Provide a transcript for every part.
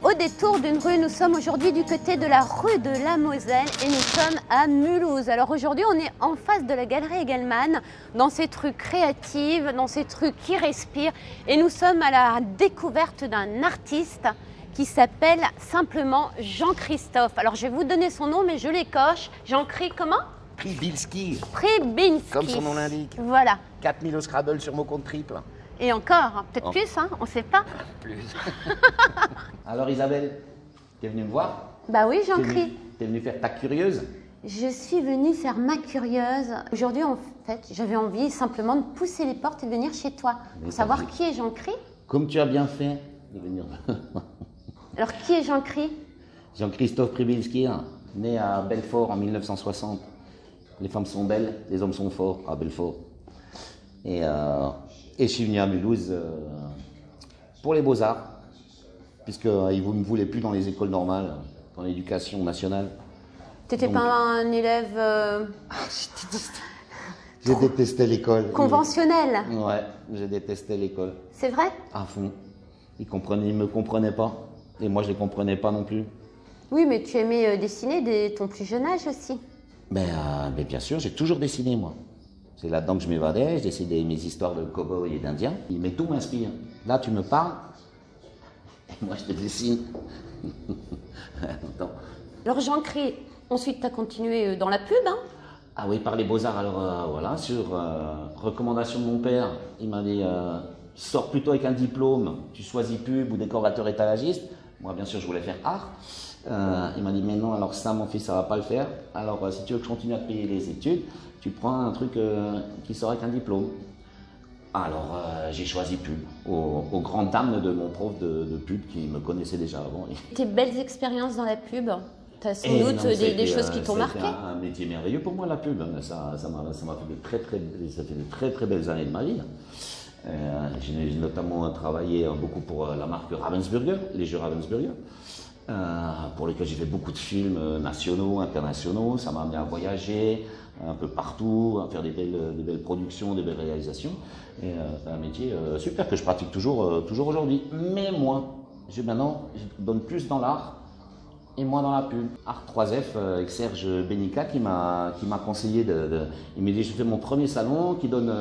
au détour d'une rue. Nous sommes aujourd'hui du côté de la rue de la Moselle et nous sommes à Mulhouse. Alors aujourd'hui, on est en face de la galerie Hegelmann, dans cette rue créative, dans cette rue qui respire. Et nous sommes à la découverte d'un artiste qui s'appelle simplement Jean-Christophe. Alors je vais vous donner son nom, mais je l'écoche. Jean-Christophe, comment? Przybylski. Przybylski. Comme son nom l'indique. Voilà. 4000 au Scrabble sur mon compte triple. Et encore, peut-être plus, hein, on ne sait pas. Plus. Alors Isabelle, t'es venue me voir? Bah oui, Jean-Christophe. T'es venue faire ta curieuse? Je suis venue faire ma curieuse. Aujourd'hui, en fait, j'avais envie simplement de pousser les portes et de venir chez toi. Pour savoir qui est Jean-Christophe. Comme tu as bien fait de venir. Alors, qui est Jean-Christophe? Jean-Christophe Przybylski, né à Belfort en 1960. Les femmes sont belles, les hommes sont forts à Belfort. Et je suis venu à Mulhouse pour les beaux-arts, puisqu'ils ne me voulaient plus dans les écoles normales, dans l'éducation nationale. T'étais pas un élève J'ai détesté l'école. conventionnel? Ouais, j'ai détesté l'école. C'est vrai? À fond. Ils ne me comprenaient pas. Et moi, je ne les comprenais pas non plus. Oui, mais tu aimais dessiner dès ton plus jeune âge aussi. Mais bien sûr, j'ai toujours dessiné, moi. C'est là-dedans que je m'évadais, je dessinais mes histoires de cow-boys et d'indiens. Mais tout m'inspire. Là, tu me parles, et moi, je te dessine. Attends. Alors, Jean-Christophe, ensuite, tu as continué dans la pub, hein? Ah oui, par les beaux-arts, alors voilà, sur recommandation de mon père, il m'a dit sors plutôt avec un diplôme, tu choisis pub ou décorateur étalagiste. Moi, bien sûr, je voulais faire art. Il m'a dit mais non, alors ça, mon fils, ça va pas le faire. Alors, si tu veux que je continue à te payer les études, tu prends un truc qui sort avec un diplôme. Alors, j'ai choisi pub, aux grandes dames de mon prof de pub qui me connaissait déjà avant. Tes belles expériences dans la pub, tu as sans Et doute non, des choses qui t'ont marqué. C'est un métier merveilleux pour moi, la pub. Ça m'a fait de très très belles années de ma vie. J'ai notamment travaillé beaucoup pour la marque Ravensburger, les jeux Ravensburger, pour lesquels j'ai fait beaucoup de films nationaux, internationaux. Ça m'a amené à voyager un peu partout, à faire des belles productions, des belles réalisations. Et c'est un métier super que je pratique toujours aujourd'hui. Mais moi, maintenant, je donne plus dans l'art et moins dans la pub. Art 3F avec Serge Benica qui m'a conseillé il m'a dit je fais mon premier salon qui donne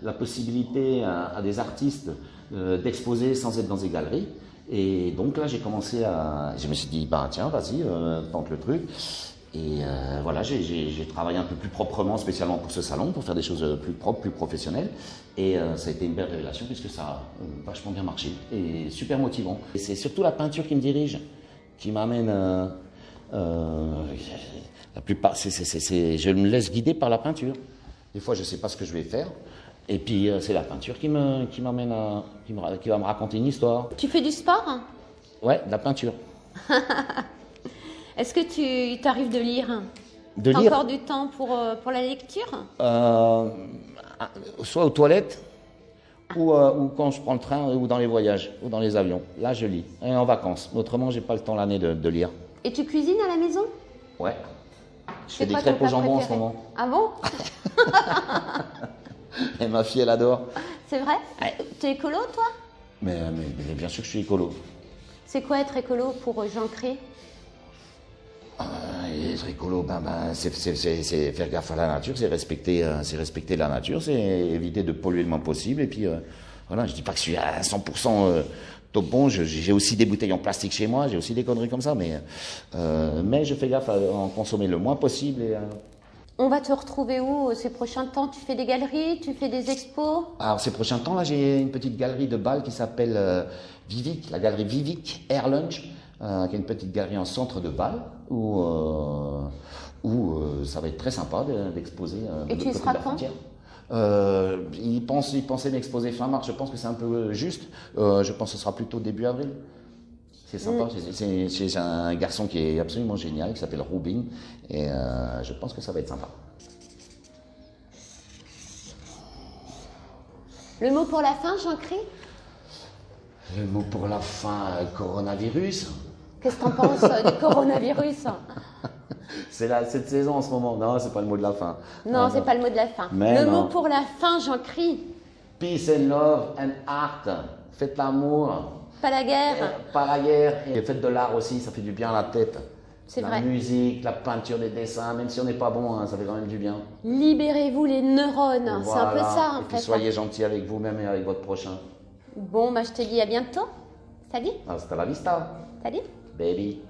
la possibilité à des artistes d'exposer sans être dans des galeries. Et donc là, je me suis dit, bah tiens, vas-y, tente le truc. Et voilà, j'ai travaillé un peu plus proprement, spécialement pour ce salon, pour faire des choses plus propres, plus professionnelles. Et ça a été une belle révélation, puisque ça a vachement bien marché et super motivant. Et c'est surtout la peinture qui me dirige, qui m'amène... la plupart, je me laisse guider par la peinture. Des fois, je ne sais pas ce que je vais faire. Et puis, c'est la peinture qui m'amène qui va me raconter une histoire. Tu fais du sport? Ouais, de la peinture. Est-ce que tu t'arrives de lire? De T'as lire encore du temps pour la lecture? Soit aux toilettes, ou quand je prends le train, ou dans les voyages, ou dans les avions. Là, je lis. Et en vacances. Autrement, j'ai pas le temps l'année de lire. Et tu cuisines à la maison? Ouais. Je C'est fais des quoi crêpes ton au plat jambon en ce préféré? moment. Ah bon? Et ma fille, elle adore. C'est vrai? Ouais. Tu es écolo, toi? Mais bien sûr que je suis écolo. C'est quoi être écolo pour Jean-Christophe? Être écolo, c'est faire gaffe à la nature, c'est respecter la nature, c'est éviter de polluer le moins possible. Et puis, voilà, je dis pas que je suis à 100% top bon, j'ai aussi des bouteilles en plastique chez moi, j'ai aussi des conneries comme ça, mais je fais gaffe à en consommer le moins possible. On va te retrouver où ces prochains temps? Tu fais des galeries? Tu fais des expos? Alors, ces prochains temps, là, j'ai une petite galerie de Bâle qui s'appelle Vivic, la galerie Vivic Air Lunch, qui est une petite galerie en centre de Bâle, où ça va être très sympa d'exposer de Et tu y l'autre côté seras de la quand? frontière. Il pensait m'exposer fin mars, je pense que c'est un peu juste. Je pense que ce sera plutôt début avril. C'est sympa, c'est un garçon qui est absolument génial, qui s'appelle Robin, et je pense que ça va être sympa. Le mot pour la fin, Jean-Christophe? Le mot pour la fin, coronavirus. Qu'est-ce que t'en penses du coronavirus? C'est cette saison en ce moment. Non, c'est pas le mot de la fin. Non, c'est pas le mot de la fin. Mais le non. mot pour la fin, Jean-Christophe? Peace and love and art. Faites l'amour. pas la guerre. Pas la guerre. Et faites de l'art aussi, ça fait du bien à la tête. C'est la vrai. musique, la peinture, des dessins, même si on n'est pas bon, hein, ça fait quand même du bien. Libérez-vous les neurones, c'est un peu Voilà. ça en Et puis fait. soyez gentil avec vous-même et avec votre prochain. Bon, bah je te dis à bientôt. Salut, Hasta la vista, salut. baby.